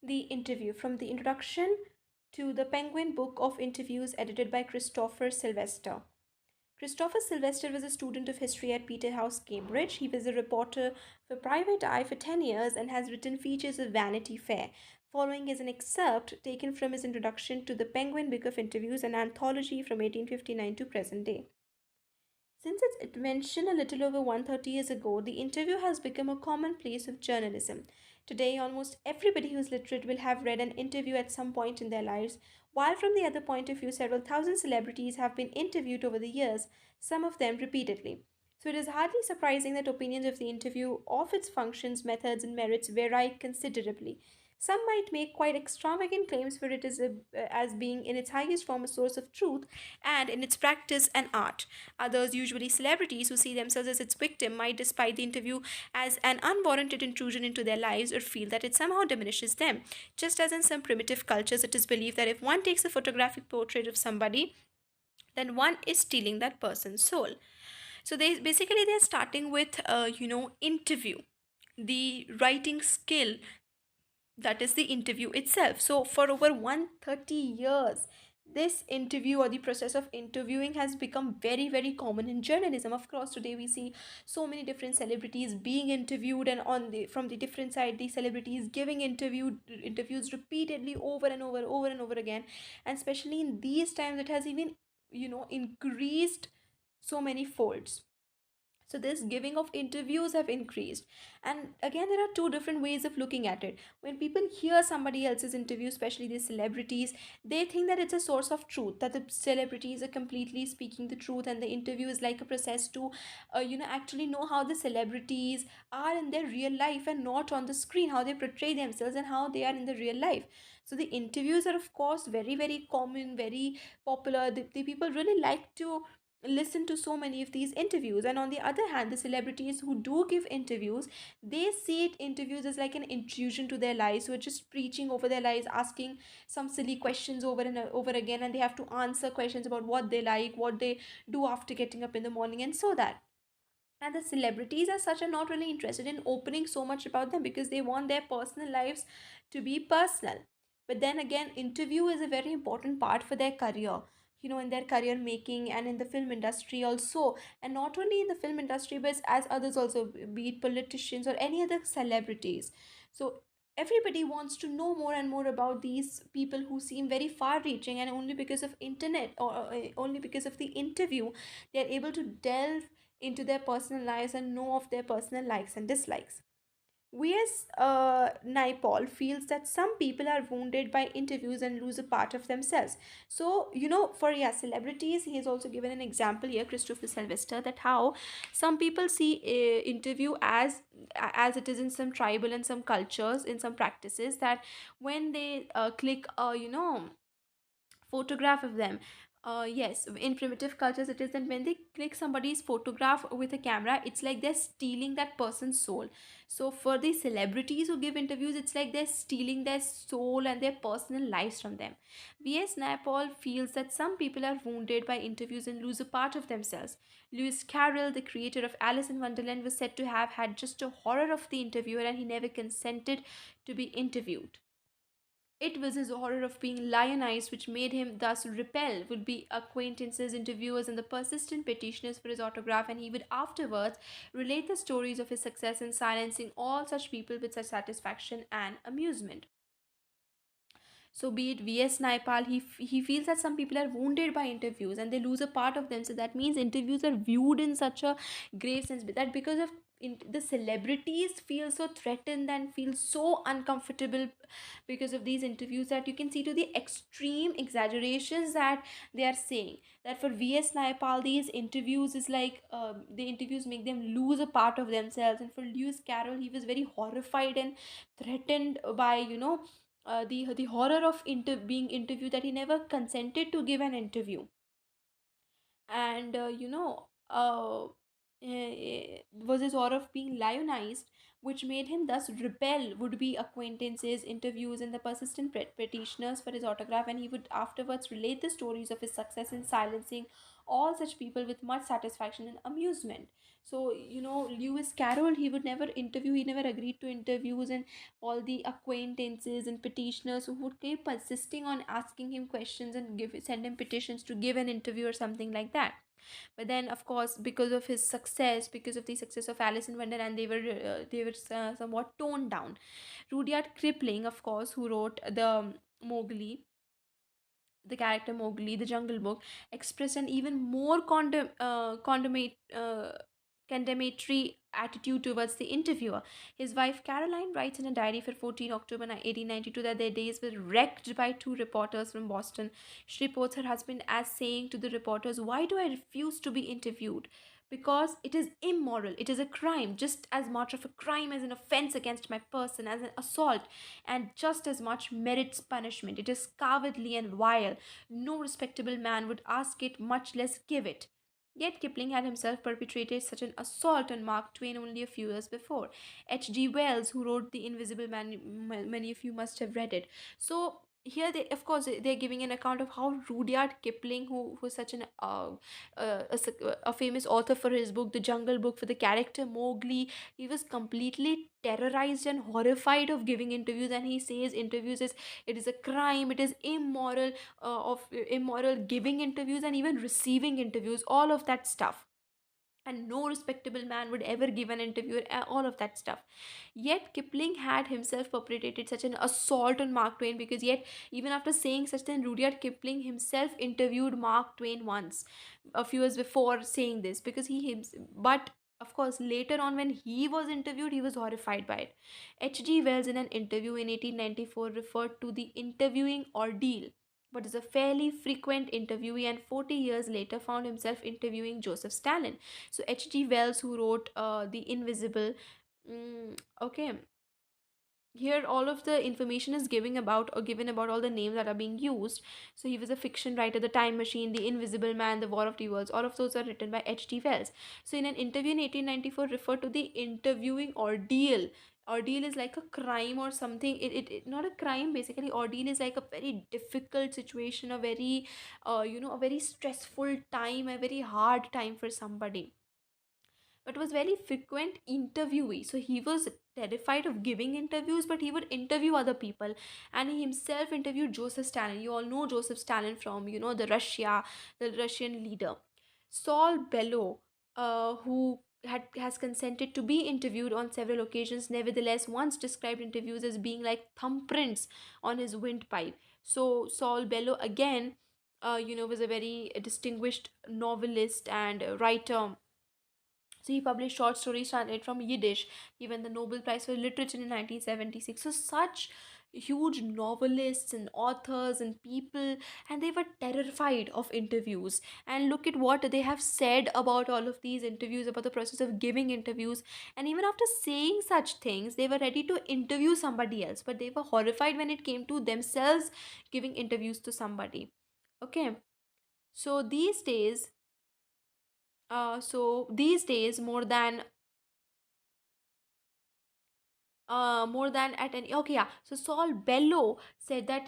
The interview, from the introduction to the Penguin Book of Interviews, edited by Christopher Sylvester. Christopher Sylvester was a student of history at Peterhouse, Cambridge. He was a reporter for Private Eye for 10 years and has written features of Vanity Fair. Following is an excerpt taken from his introduction to the Penguin Book of Interviews, an anthology from 1859 to present day. Since its invention a little over 130 years ago, the interview has become a commonplace of journalism. Today, almost everybody who is literate will have read an interview at some point in their lives, while from the other point of view, several thousand celebrities have been interviewed over the years, some of them repeatedly. So it is hardly surprising that opinions of the interview, of its functions, methods, and merits vary considerably. Some might make quite extravagant claims for it as being in its highest form a source of truth and in its practice an art. Others, usually celebrities who see themselves as its victim, might despise the interview as an unwarranted intrusion into their lives or feel that it somehow diminishes them. Just as in some primitive cultures, it is believed that if one takes a photographic portrait of somebody, then one is stealing that person's soul. So they're starting with interview, the writing skill, that is the interview itself. So for over 130 years, this interview or the process of interviewing has become very very common in journalism. Of course, today we see so many different celebrities being interviewed, and on the from the different side, the celebrities giving interviews repeatedly over and over again. And especially in these times, it has even increased so many folds. So this giving of interviews have increased. And again, there are two different ways of looking at it. When people hear somebody else's interview, especially these celebrities, they think that it's a source of truth, that the celebrities are completely speaking the truth, and the interview is like a process to actually know how the celebrities are in their real life and not on the screen, how they portray themselves and how they are in the real life. So the interviews are of course very very common, very popular. The people really like to listen to so many of these interviews. And on the other hand, the celebrities who do give interviews, they see it interviews as like an intrusion to their lives, who are just preaching over their lives, asking some silly questions over and over again, and they have to answer questions about what they like, what they do after getting up in the morning, and so that. And the celebrities as such are not really interested in opening so much about them because they want their personal lives to be personal. But then again, interview is a very important part for their career, in their career making, and in the film industry also. And not only in the film industry, but as others also, be it politicians or any other celebrities. So everybody wants to know more and more about these people who seem very far reaching, and only because of internet, or only because of the interview, they are able to delve into their personal lives and know of their personal likes and dislikes. V.S. Naipaul feels that some people are wounded by interviews and lose a part of themselves. So, for celebrities, he has also given an example here, Christopher Sylvester, that how some people see interview as it is in some tribal and some cultures, in some practices, that when they click photograph of them, yes, in primitive cultures it is that when they click somebody's photograph with a camera, it's like they're stealing that person's soul. So for the celebrities who give interviews, it's like they're stealing their soul and their personal lives from them. V.S. Naipaul feels that some people are wounded by interviews and lose a part of themselves. Lewis Carroll, the creator of Alice in Wonderland, was said to have had just a horror of the interviewer, and he never consented to be interviewed. It was his horror of being lionized which made him thus repel would be acquaintances, interviewers, and the persistent petitioners for his autograph, and he would afterwards relate the stories of his success in silencing all such people with such satisfaction and amusement. So, be it V.S. Naipaul, he feels that some people are wounded by interviews and they lose a part of them. So, that means interviews are viewed in such a grave sense, that because of the celebrities feel so threatened and feel so uncomfortable because of these interviews, that you can see to the extreme exaggerations that they are saying. That for V.S. Naipaul, these interviews is like the interviews make them lose a part of themselves. And for Lewis Carroll, he was very horrified and threatened by, the horror of being interviewed, that he never consented to give an interview. And was his horror of being lionized which made him thus repel would be acquaintances, interviews, and the persistent petitioners for his autograph, and he would afterwards relate the stories of his success in silencing all such people with much satisfaction and amusement. So, Lewis Carroll, he would never interview, he never agreed to interviews, and all the acquaintances and petitioners who would keep persisting on asking him questions and send him petitions to give an interview or something like that. But then, of course, because of his success, because of the success of Alice in Wonderland, they were somewhat toned down. Rudyard Kipling, of course, who wrote Mowgli, the character Mowgli, the Jungle Book, expressed an even more condemnatory attitude towards the interviewer. His wife Caroline writes in a diary for 14 October 1892 that their days were wrecked by two reporters from Boston. She reports her husband as saying to the reporters, "Why do I refuse to be interviewed? Because it is immoral. It is a crime, just as much of a crime as an offense against my person, as an assault, and just as much merits punishment. It is cowardly and vile. No respectable man would ask it, much less give it." Yet Kipling had himself perpetrated such an assault on Mark Twain only a few years before. H.G. Wells, who wrote The Invisible Man, many of you must have read it. So here they, of course, they're giving an account of how Rudyard Kipling, who was such an a famous author for his book The Jungle Book, for the character Mowgli, he was completely terrorized and horrified of giving interviews, and he says interviews is, it is a crime, it is immoral, of immoral giving interviews and even receiving interviews, all of that stuff, and no respectable man would ever give an interview, all of that stuff. Yet Kipling had himself perpetrated such an assault on Mark Twain, because yet, even after saying such thing, Rudyard Kipling himself interviewed Mark Twain once, a few years before saying this, because but of course, later on when he was interviewed, he was horrified by it. H.G. Wells, in an interview in 1894, referred to the interviewing ordeal, but is a fairly frequent interviewee, and 40 years later found himself interviewing Joseph Stalin. So H.G. Wells, who wrote The Invisible, okay, here all of the information is giving about or given about all the names that are being used. So he was a fiction writer. The Time Machine, The Invisible Man, The War of the Worlds, all of those are written by H.G. Wells. So in an interview in 1894 referred to the interviewing ordeal. Ordeal is like a crime or something. It not a crime, basically. Ordeal is like a very difficult situation, a very a very stressful time, a very hard time for somebody, but was very frequent interviewee. So he was terrified of giving interviews, but he would interview other people, and he himself interviewed Joseph Stalin. You all know Joseph Stalin from the Russian leader. Saul Bellow, who has consented to be interviewed on several occasions, nevertheless once described interviews as being like thumbprints on his windpipe. So Saul Bellow again, was a very distinguished novelist and writer. So he published short stories translated from Yiddish. He won the Nobel Prize for Literature in 1976. So such huge novelists and authors and people, and they were terrified of interviews. And look at what they have said about all of these interviews, about the process of giving interviews. And even after saying such things, they were ready to interview somebody else, but they were horrified when it came to themselves giving interviews to somebody. Okay. So these days, more than at any, okay, yeah, so Saul Bellow said that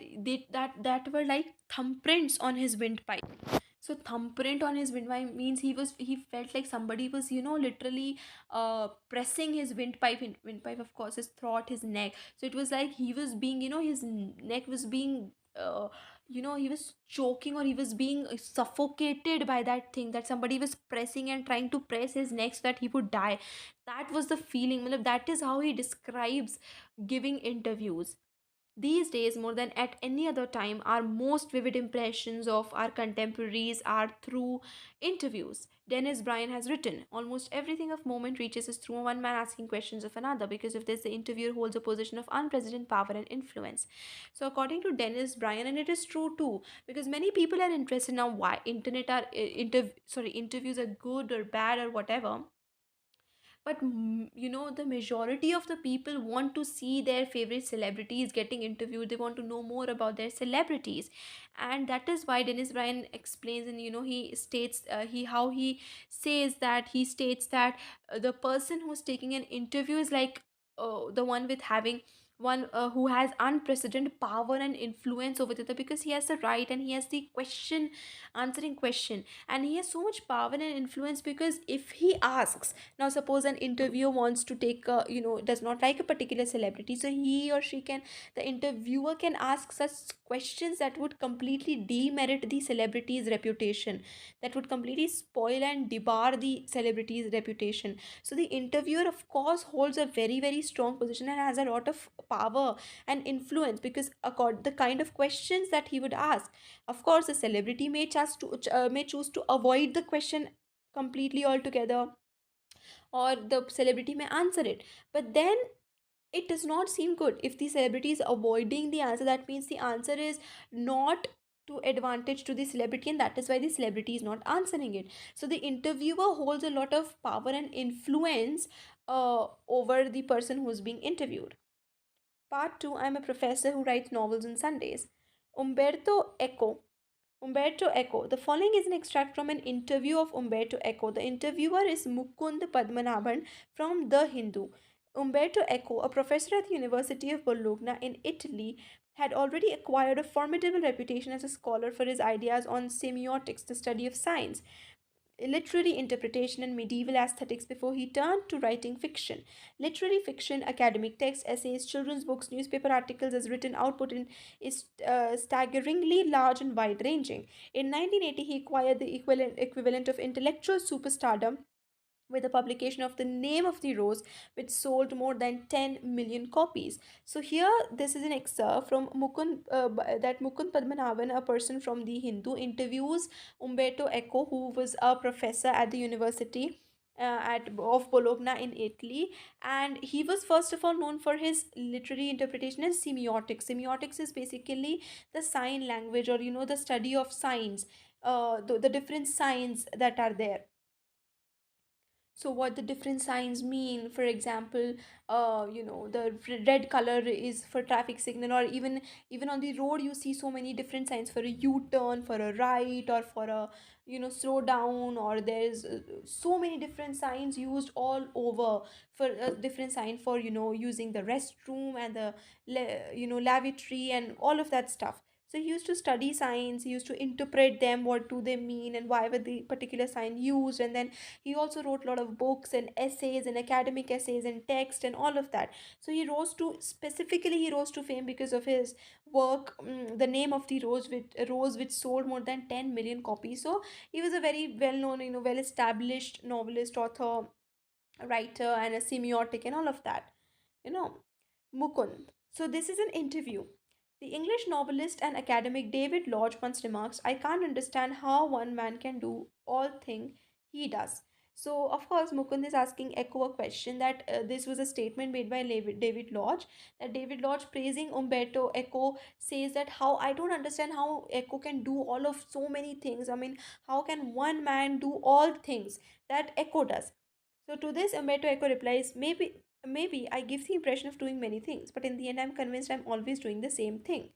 that were like thumbprints on his windpipe. So thumbprint on his windpipe means he felt like somebody was, literally pressing his windpipe, of course, his throat, his neck. So it was like he was being, his neck was being, he was choking, or he was being suffocated by that thing, that somebody was pressing and trying to press his neck so that he would die. That was the feeling. Matlab, that is how he describes giving interviews. These days, more than at any other time, our most vivid impressions of our contemporaries are through interviews. Dennis Bryan has written, "Almost everything of moment reaches us through one man asking questions of another, because of this, the interviewer holds a position of unprecedented power and influence." So, according to Dennis Bryan, and it is true too, because many people are interested now why interviews are good or bad or whatever, but the majority of the people want to see their favorite celebrities getting interviewed. They want to know more about their celebrities, and that is why Dennis Bryan explains, and he states, he states that the person who's taking an interview is like the one with having one who has unprecedented power and influence over the other, because he has the right and he has the question answering question, and he has so much power and influence. Because if he asks, now suppose an interviewer wants to take does not like a particular celebrity, so he or she can, the interviewer can ask such questions that would completely demerit the celebrity's reputation, that would completely spoil and debar the celebrity's reputation. So the interviewer of course holds a very very strong position and has a lot of power and influence, because according the kind of questions that he would ask, of course the celebrity may choose to avoid the question completely altogether, or the celebrity may answer it. But then it does not seem good if the celebrity is avoiding the answer. That means the answer is not to advantage to the celebrity, and that is why the celebrity is not answering it. So the interviewer holds a lot of power and influence over the person who's being interviewed. Part 2, I'm a professor who writes novels on Sundays. Umberto Eco. Umberto Eco. The following is an extract from an interview of Umberto Eco. The interviewer is Mukund Padmanabhan from The Hindu. Umberto Eco, a professor at the University of Bologna in Italy, had already acquired a formidable reputation as a scholar for his ideas on semiotics, the study of science, literary interpretation, and medieval aesthetics before he turned to writing fiction. Literary fiction, academic texts, essays, children's books, newspaper articles, as written output is staggeringly large and wide ranging. In 1980, he acquired the equivalent of intellectual superstardom with the publication of The Name of the Rose, which sold more than 10 million copies. So here, this is an excerpt from that Mukund Padmanabhan, a person from The Hindu, interviews Umberto Eco, who was a professor at the University at of Bologna in Italy, and he was first of all known for his literary interpretation and semiotics. Semiotics is basically the sign language, or the study of signs, the different signs that are there. So what the different signs mean, for example, the red color is for traffic signal, or even on the road you see so many different signs for a u-turn, for a right, or for a slow down, or there's so many different signs used all over, for a different sign for using the restroom and the lavatory and all of that stuff. So he used to study signs, he used to interpret them, what do they mean and why were the particular sign used. And then he also wrote a lot of books and essays and academic essays and text and all of that. So he rose to fame because of his work, The Name of the Rose, which sold more than 10 million copies. So he was a very well known, well established novelist, author, writer, and a semiotic and all of that. You know, Mukund. So this is an interview. The English novelist and academic David Lodge once remarks, I can't understand how one man can do all thing he does. So, of course, Mukund is asking Echo a question, that this was a statement made by David Lodge, that David Lodge praising Umberto Eco says that how I don't understand how Eco can do all of so many things. I mean, how can one man do all things that Eco does? So to this, Umberto Eco replies, maybe I give the impression of doing many things, but in the end I'm convinced I'm always doing the same thing,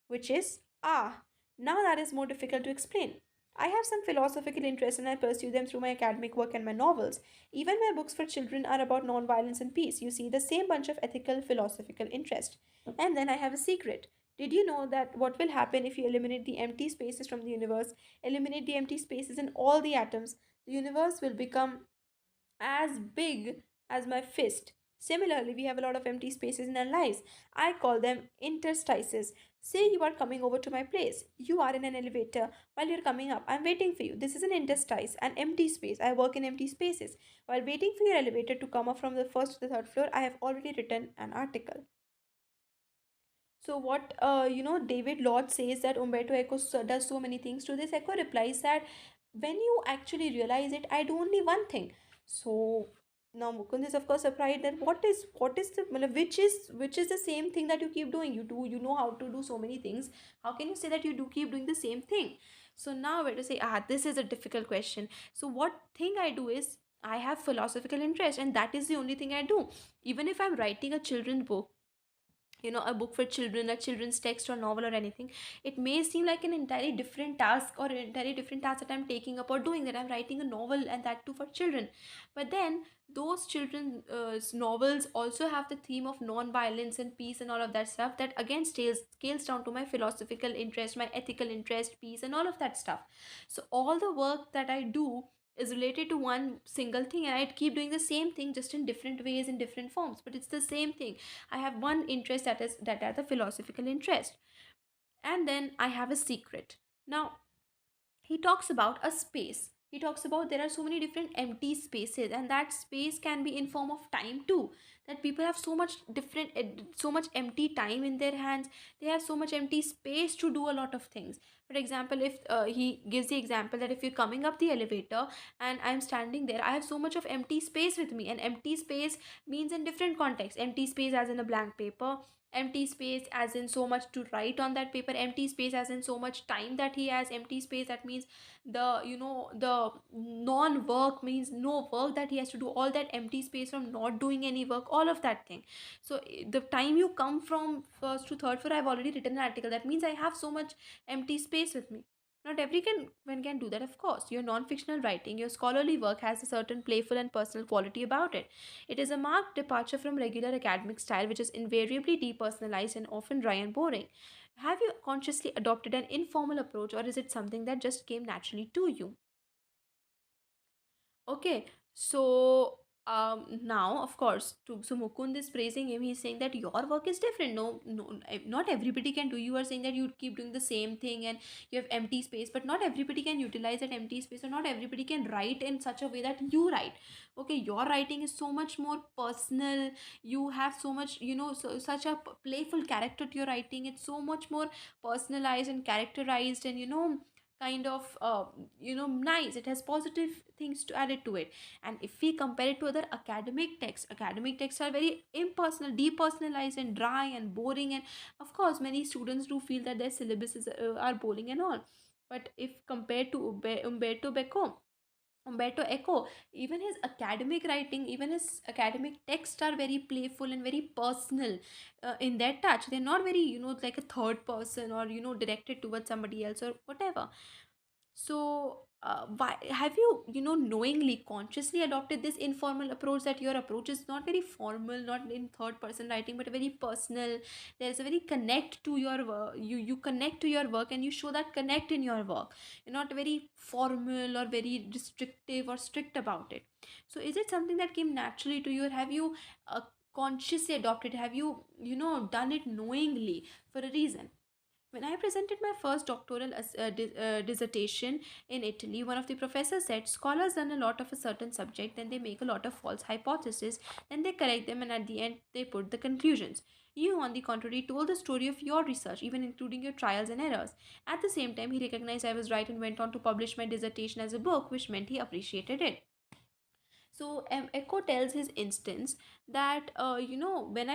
which is, now that is more difficult to explain. I have some philosophical interests and I pursue them through my academic work and my novels. Even my books for children are about non-violence and peace. You see, the same bunch of ethical, philosophical interest. And then I have a secret. Did you know that what will happen if you eliminate the empty spaces from the universe, eliminate the empty spaces in all the atoms? The universe will become as big as my fist. Similarly, we have a lot of empty spaces in our lives. I call them interstices. Say you are coming over to my place. You are in an elevator. While you're coming up, I'm waiting for you. This is an interstice, an empty space. I work in empty spaces. While waiting for your elevator to come up from the first to the third floor, I have already written an article. So what David Lodge says that Umberto Eco does so many things. To this, Eco replies that when you actually realize it, I do only one thing. So now Mukund is of course surprised that what is the which is the same thing that you keep doing. You know how to do so many things. How can you say that you do keep doing the same thing? So now we're to say, this is a difficult question. So what thing I do is I have philosophical interest, and that is the only thing I do. Even if I'm writing a children's book, a book for children, a children's text or novel or anything, it may seem like an entirely different task, or an entirely different task that I'm taking up or doing, that I'm writing a novel and that too for children. But then those children novels also have the theme of non-violence and peace and all of that stuff, that again scales down to my philosophical interest, my ethical interest, peace and all of that stuff. So all the work that I do is related to one single thing, and I'd keep doing the same thing just in different ways, in different forms, but it's the same thing. I have one interest, that are the philosophical interest. And then I have a secret. Now he talks about a space. He talks about there are so many different empty spaces, and that space can be in form of time too, that people have so much so much empty time in their hands. They have so much empty space to do a lot of things. For example, if he gives the example that if you're coming up the elevator and I'm standing there, I have so much of empty space with me. And empty space means in different contexts. Empty space as in a blank paper, empty space as in so much to write on that paper, empty space as in so much time that he has, empty space that means the non work means no work that he has to do, all that empty space from not doing any work, all of that thing. So the time you come from first to third floor, I've already written an article, that means I have so much empty space with me. Not every can one can do that, of course. Your non-fictional writing, your scholarly work has a certain playful and personal quality about it. It is a marked departure from regular academic style, which is invariably depersonalized and often dry and boring. Have you consciously adopted an informal approach, or is it something that just came naturally to you? Okay, so now of course, so Mukund is praising him. He's saying that your work is different. No, no, not everybody can do. You are saying that you keep doing the same thing and you have empty space, but not everybody can utilize that empty space, or not everybody can write in such a way that you write. Okay, your writing is so much more personal. You have so much, such a playful character to your writing. It's so much more personalized and characterized, and kind of nice. It has positive things to add it to it. And if we compare it to other academic texts are very impersonal, depersonalized and dry and boring. And of course many students do feel that their syllabuses are boring and all. But if compared to Umberto Eco, even his academic writing, even his academic texts are very playful and very personal in their touch. They're not very, like a third person, or, directed towards somebody else or whatever. So, why have you, knowingly, consciously adopted this informal approach, that your approach is not very formal, not in third person writing, but very personal? There's a very connect to your work. You connect to your work, and you show that connect in your work. You're not very formal or very restrictive or strict about it. So, is it something that came naturally to you, or have you consciously adopted? Have you, done it knowingly for a reason? When I presented my first doctoral dissertation in Italy, one of the professors said scholars learn a lot of a certain subject, then they make a lot of false hypotheses, then they correct them, and at the end they put the conclusions. You, on the contrary, told the story of your research, even including your trials and errors. At the same time, he recognized I was right and went on to publish my dissertation as a book, which meant he appreciated it. So Echo tells his instance that when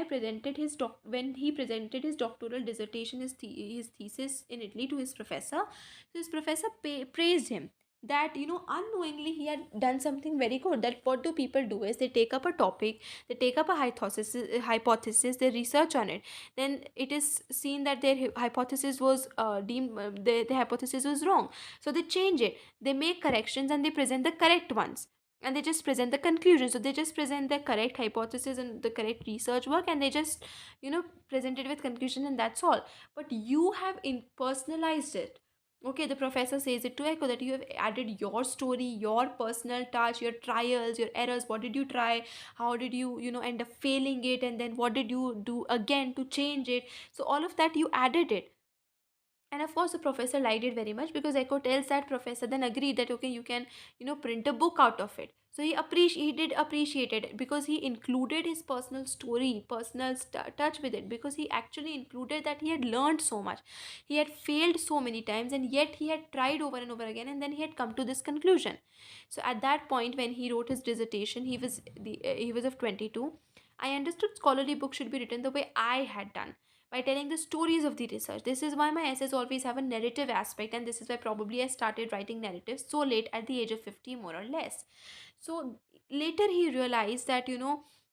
when he presented his doctoral dissertation, his thesis in Italy to his professor, so his professor praised him, that unknowingly he had done something very good. That what do people do is they take up a topic, they take up a hypothesis, they research on it, then it is seen that their hypothesis was deemed the hypothesis was wrong, so they change it, they make corrections, and they present the correct ones, and they just present the conclusion. So they just present the correct hypothesis and the correct research work, and they just present it with conclusion, and that's all. But you have in personalized it. Okay, the professor says it to Echo, that you have added your story, your personal touch, your trials, your errors. What did you try? How did you end up failing it? And then what did you do again to change it? So all of that you added it. And of course the professor liked it very much, because Echo tells that professor then agreed that okay, you can print a book out of it. So he did appreciate it, because he included his personal story, personal touch with it, because he actually included that he had learned so much, he had failed so many times, and yet he had tried over and over again, and then he had come to this conclusion. So at that point when he wrote his dissertation, he was of 22. I understood scholarly books should be written the way I had done, by telling the stories of the research. This is why my essays always have a narrative aspect, and this is why probably I started writing narratives so late, at the age of 50, more or less. So later he realized that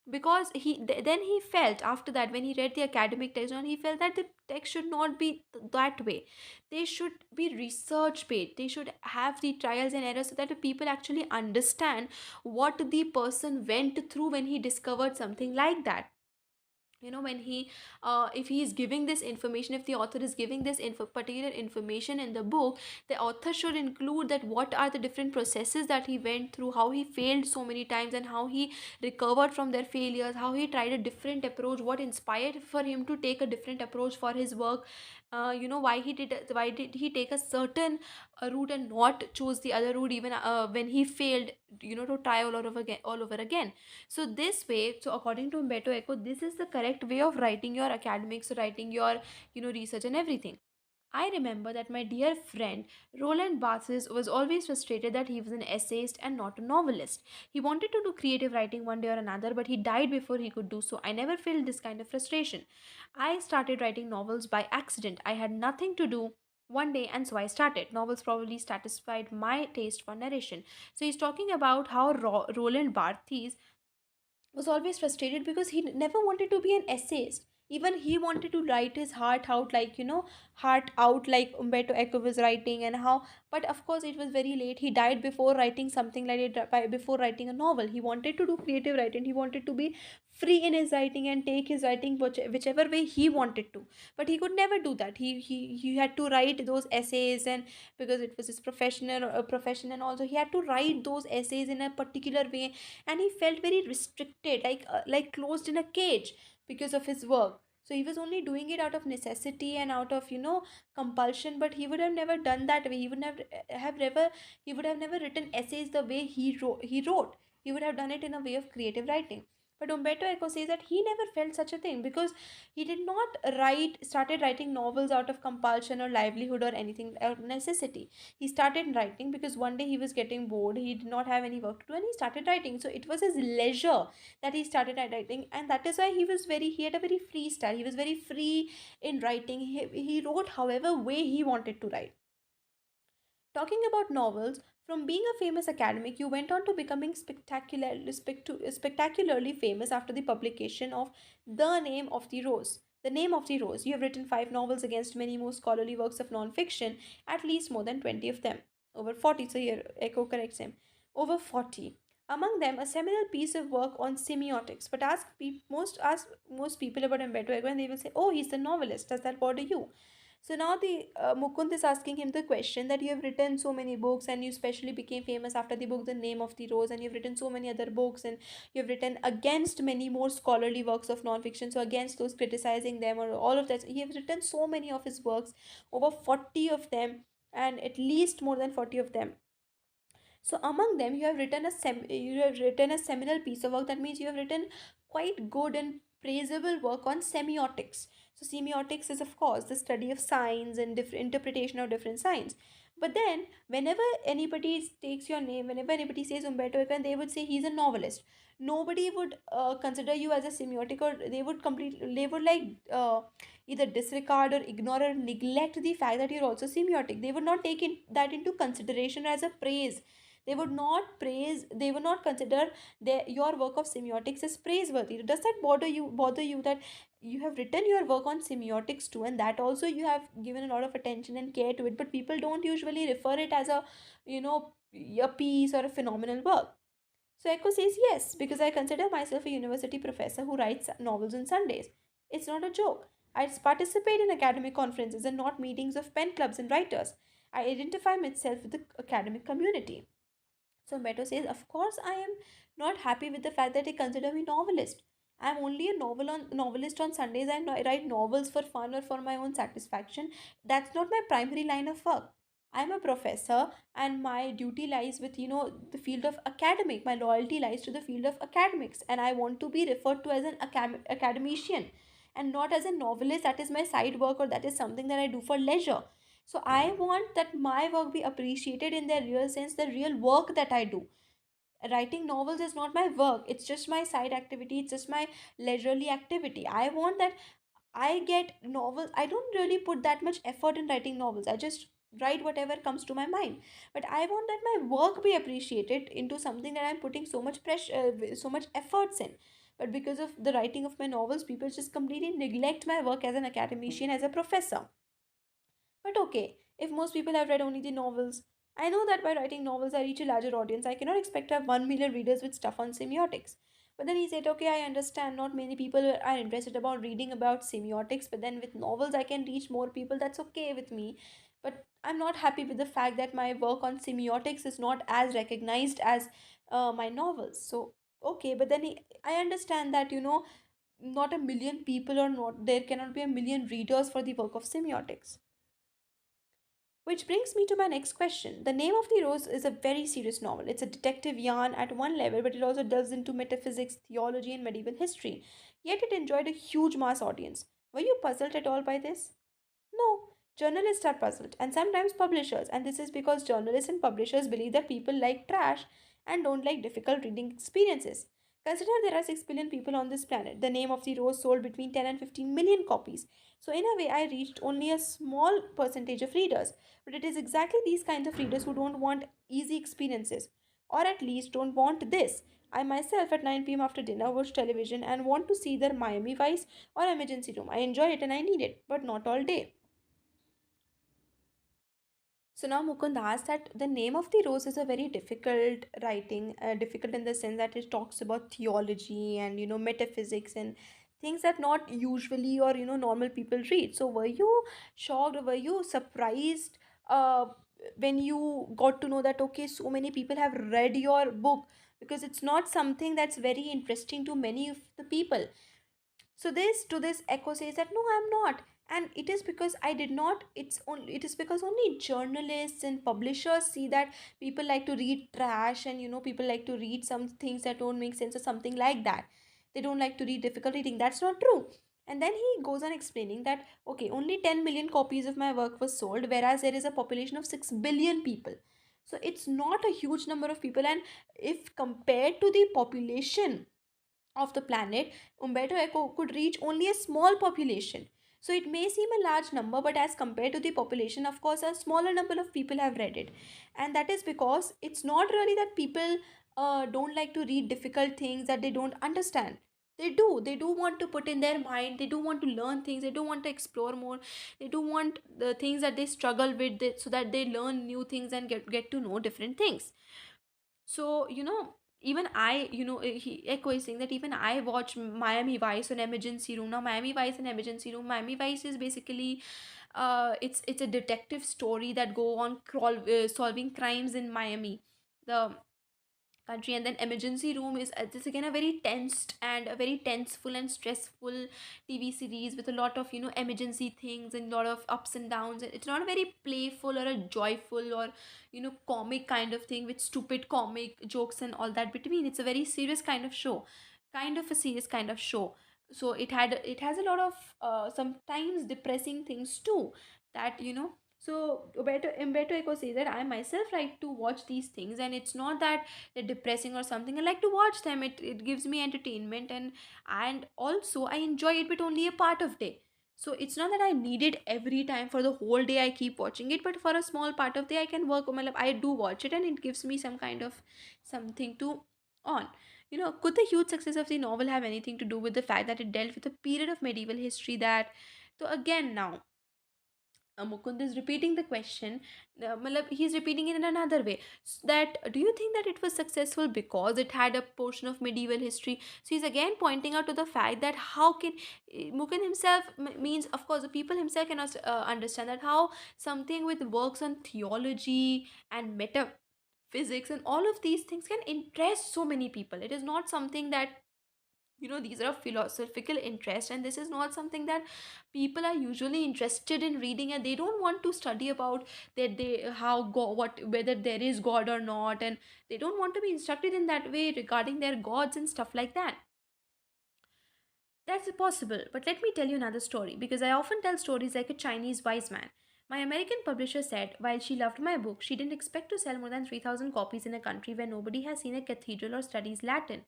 because then he felt, after that, when he read the academic text, and he felt that the text should not be that way. They should be research based, they should have the trials and errors, so that the people actually understand what the person went through when he discovered something like that. When he if he is giving this information, if the author is giving this particular information in the book, the author should include that what are the different processes that he went through, how he failed so many times and how he recovered from their failures, how he tried a different approach, what inspired for him to take a different approach for his work. Why did he take a certain route and not choose the other route, even when he failed, to try all over again. So this way, so according to Umberto Eco, this is the correct way of writing your academics, writing your research and everything. I remember that my dear friend Roland Barthes was always frustrated that he was an essayist and not a novelist. He wanted to do creative writing one day or another, but he died before he could do so. I never felt this kind of frustration. I started writing novels by accident. I had nothing to do one day, and so I started. Novels probably satisfied my taste for narration. So he's talking about how Roland Barthes was always frustrated because he never wanted to be an essayist. Even he wanted to write his heart out, like heart out, like Umberto Eco was writing, and how. But of course, it was very late. He died before writing something like it. Before writing a novel, he wanted to do creative writing. He wanted to be free in his writing and take his writing whichever way he wanted to. But he could never do that. He had to write those essays, and because it was his profession, and also he had to write those essays in a particular way, and he felt very restricted, like closed in a cage because of his work. So he was only doing it out of necessity and out of compulsion, but he would have never done that way. He would never written essays the way he wrote. He would have done it in a way of creative writing. But Umberto Eco says that he never felt such a thing, because he did not started writing novels out of compulsion or livelihood or anything or necessity. He started writing because one day he was getting bored, he did not have any work to do, and he started writing. So it was his leisure that he started writing, and that is why he had a very free style. He was very free in writing. He wrote however way he wanted to write. Talking about novels, from being a famous academic, you went on to becoming spectacularly famous after the publication of The Name of the Rose. The Name of the Rose. You have written 5 novels against many more scholarly works of non-fiction, at least more than 20 of them. Over 40, so here Echo corrects him. Over 40. Among them, a seminal piece of work on semiotics. But ask most people about Umberto Eco, and they will say, "Oh, he's a novelist. Does that bother you?" So now the Mukund is asking him the question that you have written so many books, and you especially became famous after the book The Name of the Rose, and you've written so many other books, and you've written against many more scholarly works of non-fiction, so against those criticizing them or all of that. He has written so many of his works, over 40 of them, and at least more than 40 of them. So among them, you have written a seminal piece of work. That means you have written quite good and praisable work on semiotics. So semiotics is, of course, the study of signs and different interpretation of different signs. But then, whenever anybody takes your name, whenever anybody says Umberto Eco, they would say he's a novelist. Nobody would consider you as a semiotic, or they would like either disregard or ignore or neglect the fact that you're also semiotic. They would not take that into consideration as a praise. They would not consider your work of semiotics as praiseworthy. Does that bother you that you have written your work on semiotics too, and that also you have given a lot of attention and care to it, but people don't usually refer it as you know a piece or a phenomenal work? So Echo says, yes, because I consider myself a university professor who writes novels on Sundays. It's not a joke. I participate in academic conferences and not meetings of pen clubs and writers. I identify myself with the academic community. So Meadow says, of course, I am not happy with the fact that they consider me novelist. I am only a novelist on Sundays. I write novels for fun or for my own satisfaction. That's not my primary line of work. I'm a professor, and my duty lies with the field of academic. My loyalty lies to the field of academics, and I want to be referred to as an academician and not as a novelist. That is my side work, or that is something that I do for leisure. So I want that my work be appreciated in their real sense, the real work that I do. Writing novels is not my work, it's just my side activity, it's just my leisurely activity. I want that I get novels. I don't really put that much effort in writing novels. I just write whatever comes to my mind. But I want that my work be appreciated into something that I'm putting so much pressure, so much efforts in. but because of the writing of my novels, people just completely neglect my work as an academician, as a professor. But okay, if most people have read only the novels, I know that by writing novels I reach a larger audience. I cannot expect to have 1 million readers with stuff on semiotics. But then he said, okay, I understand not many people are interested about reading about semiotics, but then with novels I can reach more people. That's okay with me. But I'm not happy with the fact that my work on semiotics is not as recognized as my novels. So, okay, but then I understand that, not a million people or not, there cannot be a million readers for the work of semiotics. Which brings me to my next question. The Name of the Rose is a very serious novel. It's a detective yarn at one level, but it also delves into metaphysics, theology, and medieval history. Yet it enjoyed a huge mass audience. Were you puzzled at all by this? No, journalists are puzzled, and sometimes publishers, and this is because journalists and publishers believe that people like trash and don't like difficult reading experiences. Consider there are 6 billion people on this planet. The Name of the Rose sold between 10 and 15 million copies. So, in a way, I reached only a small percentage of readers. But it is exactly these kinds of readers who don't want easy experiences, or at least don't want this. I myself at 9 p.m. after dinner watch television and want to see their Miami Vice or Emergency Room. I enjoy it and I need it, but not all day. So now Mukund asks that the Name of the Rose is a very difficult writing, difficult in the sense that it talks about theology and metaphysics and things that not usually or normal people read. So were you shocked or were you surprised when you got to know that okay, so many people have read your book, because it's not something that's very interesting to many of the people. So this echo says that no, I'm not. And it is because I did not, it is because only journalists and publishers see that people like to read trash, and people like to read some things that don't make sense or something like that. They don't like to read difficult reading. That's not true. And then he goes on explaining that okay, only 10 million copies of my work was sold, whereas there is a population of 6 billion people. So it's not a huge number of people. And if compared to the population of the planet, Umberto Eco could reach only a small population. So it may seem a large number, but as compared to the population, of course, a smaller number of people have read it. And that is because it's not really that people don't like to read difficult things that they don't understand. They do. They do want to put in their mind. They do want to learn things. They do want to explore more. They do want the things that they struggle with, so that they learn new things and get to know different things. So, even I, he Echo is saying that even I watch Miami Vice on Emergency Room. Now, Miami Vice and Emergency Room. Miami Vice is basically, it's a detective story that go on solving crimes in Miami, the country. And then Emergency Room is this again a very tensed and a very tenseful and stressful TV series with a lot of emergency things and a lot of ups and downs. It's not a very playful or a joyful or comic kind of thing with stupid comic jokes and all that between. It's a very serious kind of show, kind of a serious kind of show. So it has a lot of sometimes depressing things too, that so Umberto Eco says that I myself like to watch these things, and it's not that they're depressing or something. I like to watch them. It gives me entertainment, and also I enjoy it, but only a part of day. So it's not that I need it every time for the whole day I keep watching it, but for a small part of day I can work. I do watch it, and it gives me some kind of something to on. Could the huge success of the novel have anything to do with the fact that it dealt with a period of medieval history that, so again now Mukund is repeating the question. He's repeating it in another way. That do you think that it was successful because it had a portion of medieval history? So he's again pointing out to the fact that how can Mukund himself means, of course, the people himself cannot understand that how something with works on theology and metaphysics and all of these things can interest so many people. It is not something that these are philosophical interest, and this is not something that people are usually interested in reading, and they don't want to study about that they how god, what whether there is god or not, and they don't want to be instructed in that way regarding their gods and stuff like that. That's possible, but let me tell you another story, because I often tell stories like a Chinese wise man. My American publisher said while she loved my book, she didn't expect to sell more than 3,000 copies in a country where nobody has seen a cathedral or studies Latin.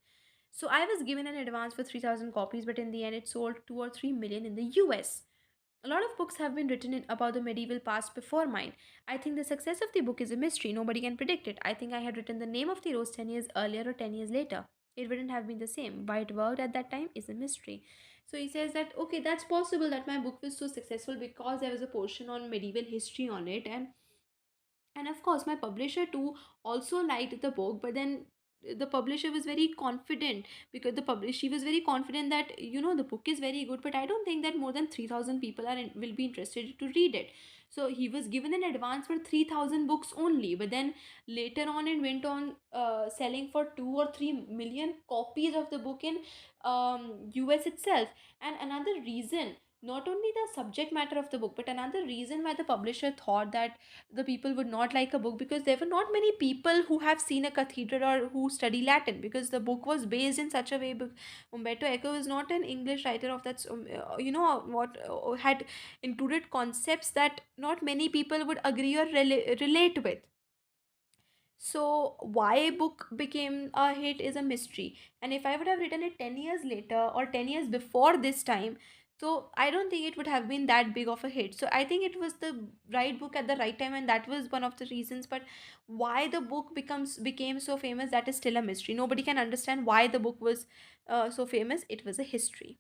So I was given an advance for 3,000 copies, but in the end it sold 2 or 3 million in the US. A lot of books have been written about the medieval past before mine. I think the success of the book is a mystery. Nobody can predict it. I think I had written The Name of the Rose 10 years earlier or 10 years later. it wouldn't have been the same. Why it worked at that time is a mystery. So he says that okay, that's possible that my book was so successful because there was a portion on medieval history on it, and of course my publisher too also liked the book, but then the publisher was very confident, because she was very confident that the book is very good, but I don't think that more than 3000 people will be interested to read it. So he was given an advance for 3000 books only, but then later on it went on selling for 2 or 3 million copies of the book in US itself. And another reason, not only the subject matter of the book, but another reason why the publisher thought that the people would not like a book, because there were not many people who have seen a cathedral or who study Latin, because the book was based in such a way. Umberto Eco is not an English writer of that, what had included concepts that not many people would agree or relate with. So why a book became a hit is a mystery. And if I would have written it 10 years later or 10 years before this time, so I don't think it would have been that big of a hit. So I think it was the right book at the right time, and that was one of the reasons. But why the book became so famous, that is still a mystery. Nobody can understand why the book was so famous. It was a history.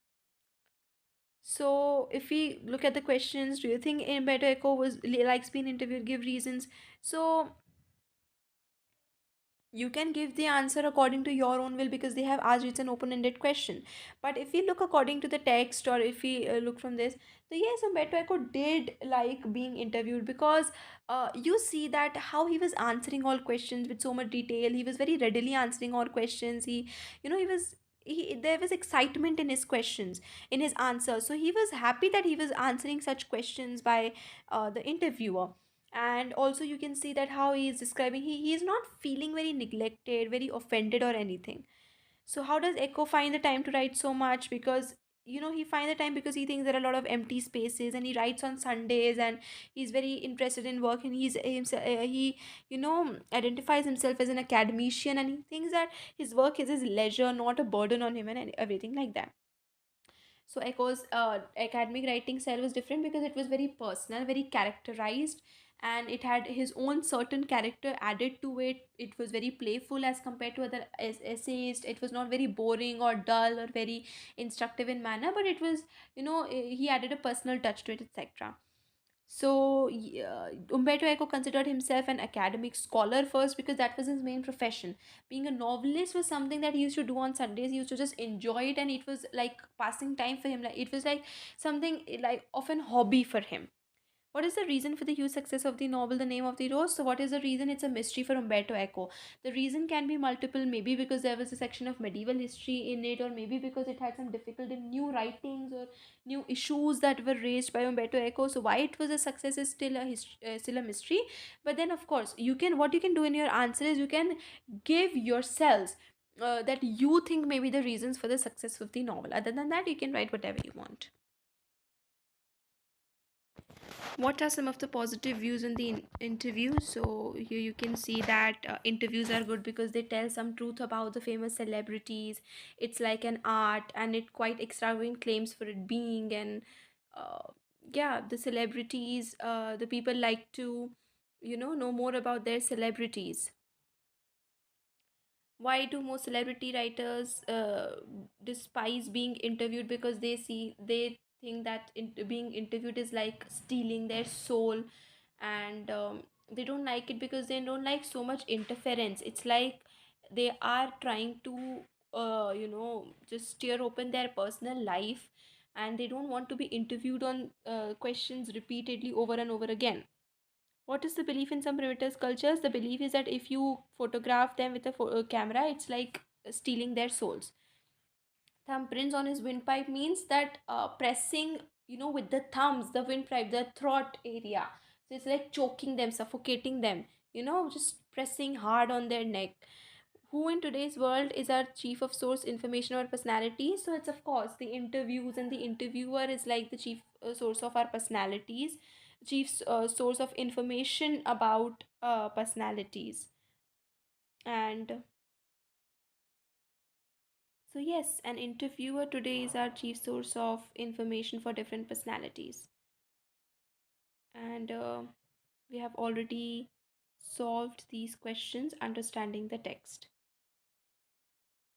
So if we look at the questions, do you think Umberto Eco was likes being interviewed? Give reasons. So you can give the answer according to your own will, because they have asked, it's an open-ended question. But if we look according to the text, or if we look from this, so yes, Umberto Eco did like being interviewed, because you see that how he was answering all questions with so much detail. He was very readily answering all questions. He was there was excitement in his questions, in his answers. So he was happy that he was answering such questions by the interviewer. And also you can see that how he is describing, he is not feeling very neglected, very offended or anything. So how does Echo find the time to write so much? Because he finds the time because he thinks there are a lot of empty spaces, and he writes on Sundays, and he's very interested in work, and he identifies himself as an academician, and he thinks that his work is his leisure, not a burden on him, and everything like that. So Echo's academic writing style was different because it was very personal, very characterized, and it had his own certain character added to it. It was very playful as compared to other essayists. It was not very boring or dull or very instructive in manner, but it was, he added a personal touch to it, etc. So, yeah, Umberto Eco considered himself an academic scholar first, because that was his main profession. Being a novelist was something that he used to do on Sundays. He used to just enjoy it, and it was like passing time for him. Like it was like something like often hobby for him. What is the reason for the huge success of the novel The Name of the Rose? So, what is the reason? It's a mystery for Umberto Eco. The reason can be multiple, maybe because there was a section of medieval history in it, or maybe because it had some difficult and new writings or new issues that were raised by Umberto Eco. So, why it was a success is still a mystery. But then, of course, what you can do in your answer is you can give yourselves that you think maybe the reasons for the success of the novel. Other than that, you can write whatever you want. What are some of the positive views in the interview? So here you can see that interviews are good because they tell some truth about the famous celebrities. It's like an art, and it quite extravagant claims for it being. And uh, yeah, the celebrities, the people like to know more about their celebrities. Why do most celebrity writers despise being interviewed? Because they think that being interviewed is like stealing their soul. And they don't like it because they don't like so much interference. It's like they are trying to just steer open their personal life, and they don't want to be interviewed on questions repeatedly over and over again. What is the belief in some primitive cultures? The belief is that if you photograph them with a camera, it's like stealing their souls. Thumbprints on his windpipe means that pressing, with the thumbs, the windpipe, the throat area. So it's like choking them, suffocating them, just pressing hard on their neck. Who in today's world is our chief of source information or personality? So it's of course the interviews, and the interviewer is like the chief source of our personalities, chief source of information about personalities. And so yes, an interviewer today is our chief source of information for different personalities. And we have already solved these questions understanding the text.